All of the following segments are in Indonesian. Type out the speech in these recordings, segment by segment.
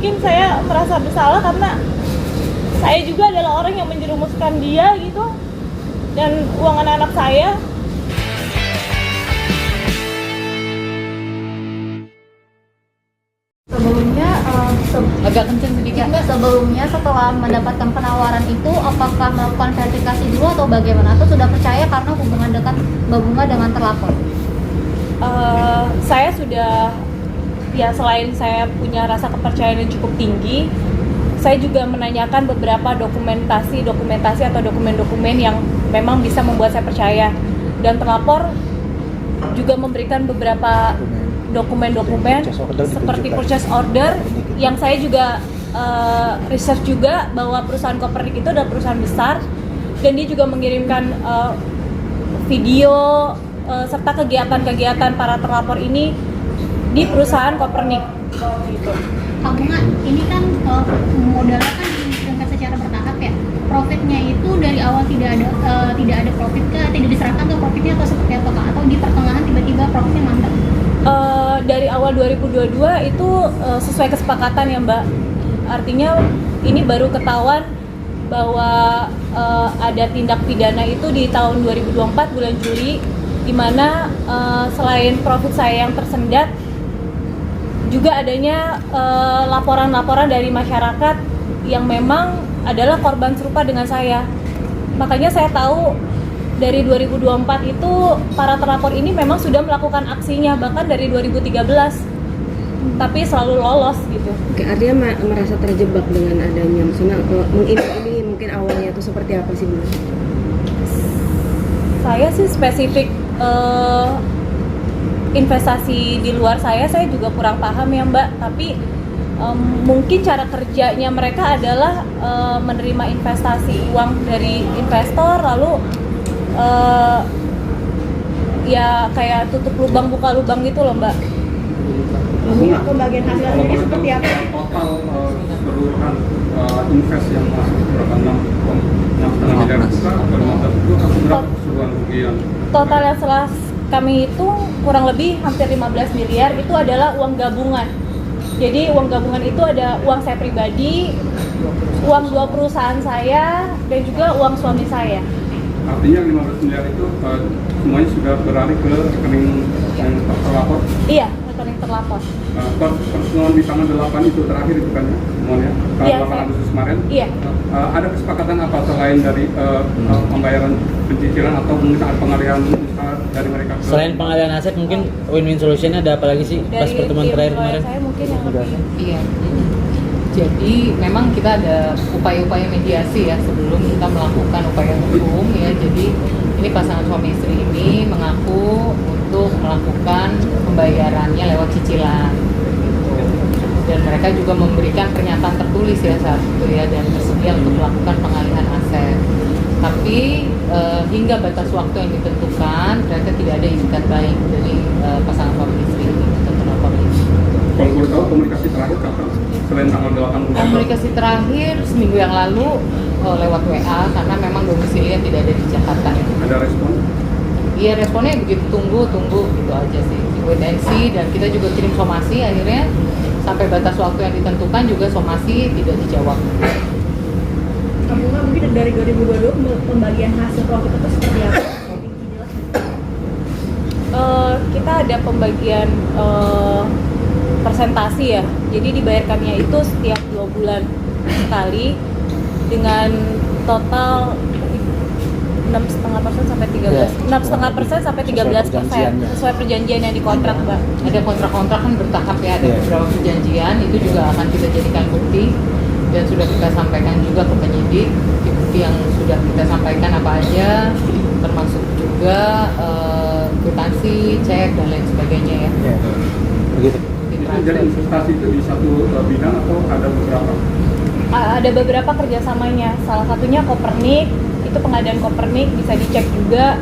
mungkin saya merasa bersalah karena saya juga adalah orang yang menjerumuskan dia gitu, dan uang anak-anak saya. Sebelumnya agak kenceng sedikit Mbak. Sebelumnya setelah mendapatkan penawaran itu, apakah melakukan verifikasi dulu atau bagaimana? Atau sudah percaya karena hubungan dekat Mbak Bunga dengan terlapor? Saya sudah, ya selain saya punya rasa kepercayaan yang cukup tinggi, saya juga menanyakan beberapa dokumentasi atau dokumen-dokumen yang memang bisa membuat saya percaya, dan terlapor juga memberikan beberapa dokumen-dokumen seperti purchase order yang saya juga research juga bahwa perusahaan Copernic itu adalah perusahaan besar, dan dia juga mengirimkan video serta kegiatan-kegiatan para terlapor ini di perusahaan Copernic gitu. Kak Bunga, ini kan modalnya kan dikirimkan secara bertahap ya. Profitnya itu dari awal tidak ada profit kah? Tidak diserahkan ke profitnya atau seperti apa Kak? Atau di pertengahan tiba-tiba profitnya mandek? Dari awal 2022 itu sesuai kesepakatan ya Mbak. Artinya ini baru ketahuan bahwa ada tindak pidana itu di tahun 2024 bulan Juli, di mana selain profit saya yang tersendat, juga adanya laporan-laporan dari masyarakat yang memang adalah korban serupa dengan saya. Makanya saya tahu dari 2024 itu para terlapor ini memang sudah melakukan aksinya bahkan dari 2013, tapi selalu lolos gitu. Oke, artinya merasa terjebak dengan adanya, maksudnya ini mungkin awalnya itu seperti apa sih Bu? Saya sih spesifik investasi di luar saya juga kurang paham ya Mbak, tapi mungkin cara kerjanya mereka adalah menerima investasi uang dari investor, lalu ya kayak tutup lubang buka lubang gitu loh Mbak. Pembagian hasilnya seperti apa? Total keseluruhan invest yang masuk berapa, 6,5 miliar itu atau 15 itu berapa keseluruhan kerugian? Total yang setelah kami itu kurang lebih hampir 15 miliar itu adalah uang gabungan. Jadi uang gabungan itu ada uang saya pribadi, uang 2 perusahaan saya, dan juga uang suami saya. Artinya 15 miliar itu semuanya sudah beralih ke rekening yang terlapor? Iya, rekening terlapor. Pertemuan di tanggal 8 itu terakhir itu kan ya semuanya? Iya, 8 Agustus kemarin? Iya. Ada kesepakatan apa selain dari pembayaran pencicilan atau mungkin ada pengalihan usaha dari mereka? Selain pengalihan aset, mungkin win-win solution ada apa lagi sih pas pertemuan terakhir kemarin? Saya mungkin yang lebih. Iya. Jadi memang kita ada upaya-upaya mediasi ya sebelum kita melakukan upaya hukum ya. Jadi ini pasangan suami istri ini mengaku untuk melakukan pembayarannya lewat cicilan gitu. Dan mereka juga memberikan pernyataan tertulis ya saat itu ya, dan bersedia untuk melakukan pengalihan aset. Tapi hingga batas waktu yang ditentukan ternyata tidak ada itikat baik dari pasangan suami istri ini untuk melapor ini. Kalau boleh tahu komunikasi terakhir kapan? Selain tanggal 8 Komunikasi terakhir seminggu yang lalu lewat WA karena memang domisilinya tidak ada di Jakarta. Ada respon? Iya, responnya begitu tunggu gitu aja sih. Wait and see, dan kita juga kirim somasi, akhirnya sampai batas waktu yang ditentukan juga somasi tidak dijawab. Kamu mungkin dari 2022 pembagian hasil profit itu seperti apa? Kita ada pembagian persentasi ya, jadi dibayarkannya itu setiap 2 bulan sekali dengan total 6,5% sampai 13%, 6,5% sampai 13% sesuai perjanjian yang dikontrak Mbak. Ada kontrak-kontrak kan bertahap ya, ada beberapa perjanjian, itu juga akan kita jadikan bukti dan sudah kita sampaikan juga ke penyidik. Bukti yang sudah kita sampaikan apa aja, termasuk juga kwitansi, cek dan lain sebagainya ya. Begitu. Jadi investasi itu di satu bidang atau ada beberapa? Ada beberapa kerjasamanya, salah satunya Copernic, itu pengadaan Copernic, bisa dicek juga.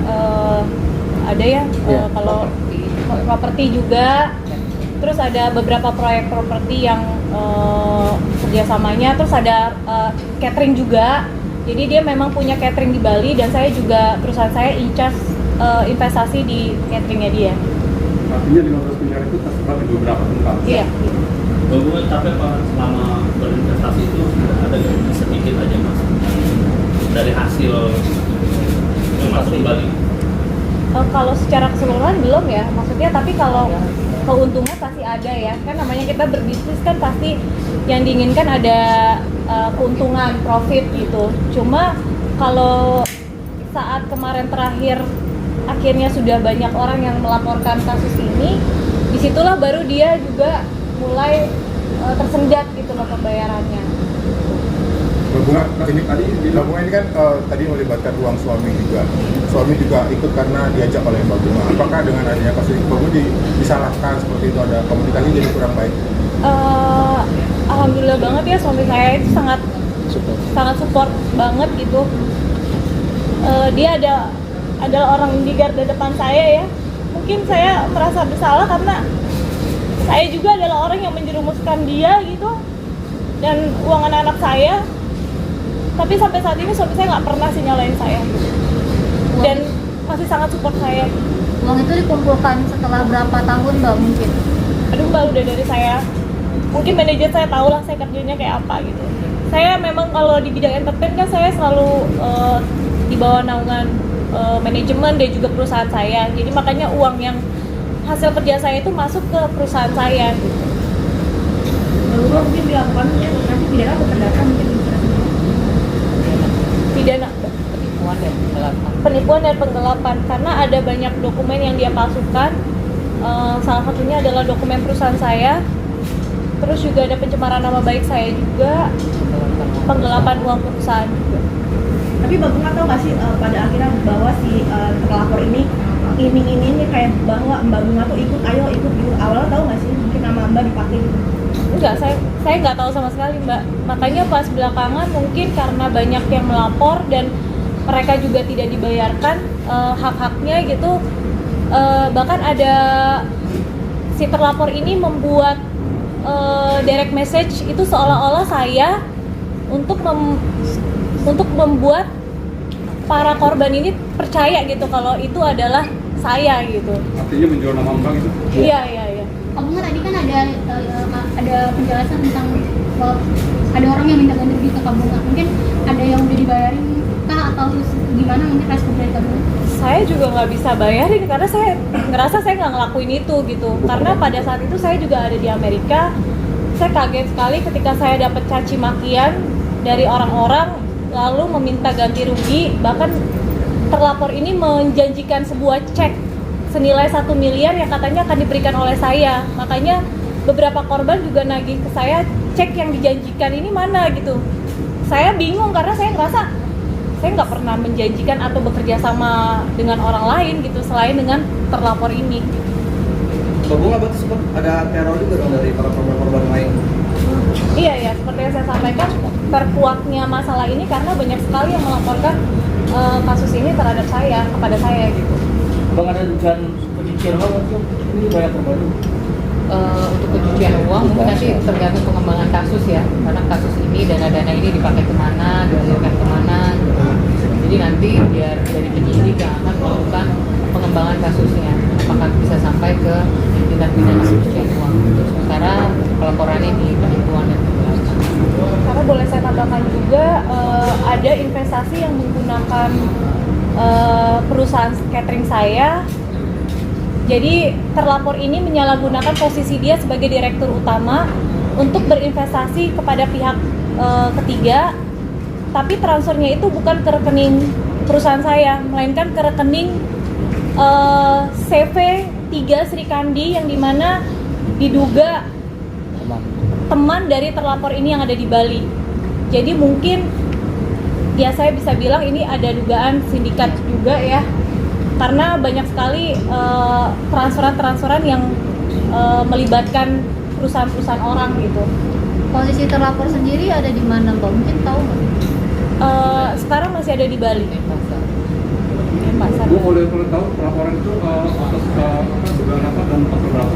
Ada ya, kalau properti juga. Terus ada beberapa proyek properti yang kerjasamanya, terus ada catering juga. Jadi dia memang punya catering di Bali, dan saya juga, perusahaan saya in charge investasi di cateringnya dia. Artinya 15 miliar itu tersebar di beberapa tempat? Iya. Hubungan capek Pak selama berinvestasi itu sudah ada sedikit aja Mas dari hasil yang masuk kembali. Kalau secara keseluruhan belum ya, maksudnya, tapi kalau keuntungan pasti ada ya, kan namanya kita berbisnis kan pasti yang diinginkan ada keuntungan, profit gitu. Cuma kalau saat kemarin terakhir akhirnya sudah banyak orang yang melaporkan kasus ini, disitulah baru dia juga mulai tersendat gitu loh pembayarannya. Bunga, ini tadi Bunga ini kan tadi melibatkan uang suami juga. Suami juga ikut karena diajak oleh Mbak Bunga. Apakah dengan adanya kasus ini Mbak Bunga disalahkan seperti itu, ada komunikasi jadi kurang baik? Alhamdulillah banget ya, suami saya itu sangat support banget gitu. Dia adalah orang di garda depan saya ya. Mungkin saya merasa bersalah karena saya juga adalah orang yang menjerumuskan dia gitu, dan uang anak-anak saya. Tapi sampai saat ini suami saya nggak pernah sih nyalain saya, dan masih sangat support saya. Uang itu dikumpulkan setelah berapa tahun Mbak mungkin? Aduh Mbak, udah dari saya, mungkin manajer saya tahu lah saya kerjanya kayak apa gitu. Saya memang kalau di bidang entertain kan saya selalu di bawah naungan manajemen dan juga perusahaan saya. Jadi makanya uang yang hasil kerja saya itu masuk ke perusahaan saya gitu. Lalu mungkin dilakukan nanti pidana atau perdata mungkin Pidana penipuan dan penggelapan, karena ada banyak dokumen yang dia palsukan. Salah satunya adalah dokumen perusahaan saya, terus juga ada pencemaran nama baik saya juga, penggelapan uang perusahaan juga. Tapi Mbak Bunga tahu nggak sih pada akhirnya bahwa si terlapor ini iming-imingnya kayak bahwa Mbak Bunga tuh ikut gitu. Awalnya tahu nggak sih mungkin nama Mbak dipakai gitu? Enggak, saya nggak tahu sama sekali Mbak. Makanya pas belakangan mungkin karena banyak yang melapor dan mereka juga tidak dibayarkan hak-haknya gitu. Bahkan ada si terlapor ini membuat direct message itu seolah-olah saya untuk membuat para korban ini percaya gitu kalau itu adalah saya gitu. Artinya menjual nama Mbak gitu? Iya. Kamu kan tadi kan ada penjelasan tentang ada orang yang minta ganti rugi ke Kak Bunga. Mungkin ada yang udah dibayarin kah atau gimana, mungkin respon dari Kak Bunga? Saya juga nggak bisa bayarin karena saya ngerasa saya nggak ngelakuin itu gitu. Karena pada saat itu saya juga ada di Amerika. Saya kaget sekali ketika saya dapat caci makian dari orang-orang lalu meminta ganti rugi. Bahkan terlapor ini menjanjikan sebuah cek senilai 1 miliar yang katanya akan diberikan oleh saya. Makanya beberapa korban juga nagih ke saya, cek yang dijanjikan ini mana gitu. Saya bingung karena saya ngerasa saya nggak pernah menjanjikan atau bekerja sama dengan orang lain gitu selain dengan terlapor ini. Mbak Bunga, berarti sempat ada teror juga dong dari para korban-korban lain? Iya, seperti yang saya sampaikan, terkuatnya masalah ini karena banyak sekali yang melaporkan kasus ini terhadap saya, kepada saya gitu. Bang, ada dugaan pencucian uang nggak? Ini banyak korban. Untuk pencucian uang mungkin nanti tergantung pengembangan kasus ya, karena kasus ini dana-dana ini dipakai kemana, dialirkan kemana gitu. Jadi nanti biar dari penyidik yang akan melakukan pengembangan kasusnya, apakah bisa sampai ke tindak pidana pencucian uang. Untuk sementara pelaporannya di penipuan dan penggelapan. Karena boleh saya tambahkan juga ada investasi yang menggunakan perusahaan catering saya. Jadi terlapor ini menyalahgunakan posisi dia sebagai direktur utama untuk berinvestasi kepada pihak ketiga, tapi transfernya itu bukan ke rekening perusahaan saya, melainkan ke rekening CV 3 Sri Kandi yang dimana diduga teman dari terlapor ini yang ada di Bali. Jadi mungkin ya saya bisa bilang ini ada dugaan sindikat juga ya, karena banyak sekali transferan-transferan yang melibatkan perusahaan-perusahaan orang gitu. Posisi terlapor sendiri ada di mana Mbak? Mungkin tahu nggak? Sekarang masih ada di Bali. Pasar. Bu, boleh tahu laporan itu atas dugaan apa dan pasal berapa?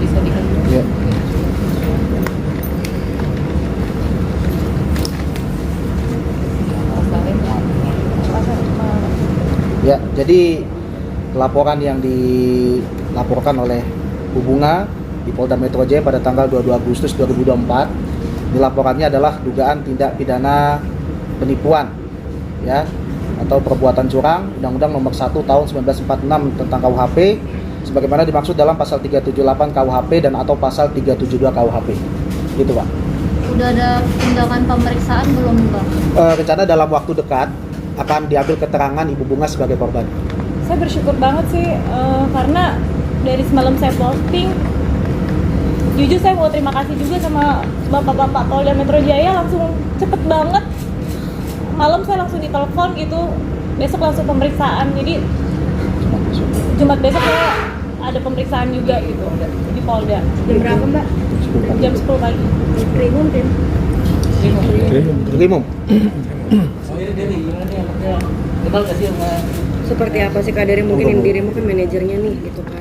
Bisa dikasih. Ya. Ya, jadi laporan yang dilaporkan oleh Bu Bunga di Polda Metro Jaya pada tanggal 22 Agustus 2024. Dilaporannya adalah dugaan tindak pidana penipuan ya atau perbuatan curang, Undang-Undang Nomor 1 Tahun 1946 tentang KUHP sebagaimana dimaksud dalam pasal 378 KUHP dan atau pasal 372 KUHP. Gitu, Pak. Udah ada tindakan pemeriksaan belum, Bang? Rencana dalam waktu dekat akan diambil keterangan Ibu Bunga sebagai korban. Saya bersyukur banget sih karena dari semalam saya posting, jujur saya mau terima kasih juga sama bapak-bapak Polda Metro Jaya, langsung cepet banget. Malam saya langsung ditelepon gitu, besok langsung pemeriksaan. Jadi Jumat besok saya ada pemeriksaan juga gitu di Polda. Jam berapa Mbak? Jam 10 pagi. Krimum tim. Krimum. Seperti apa sih Kak dari mungkin dirimu kan manajernya nih gitu kan.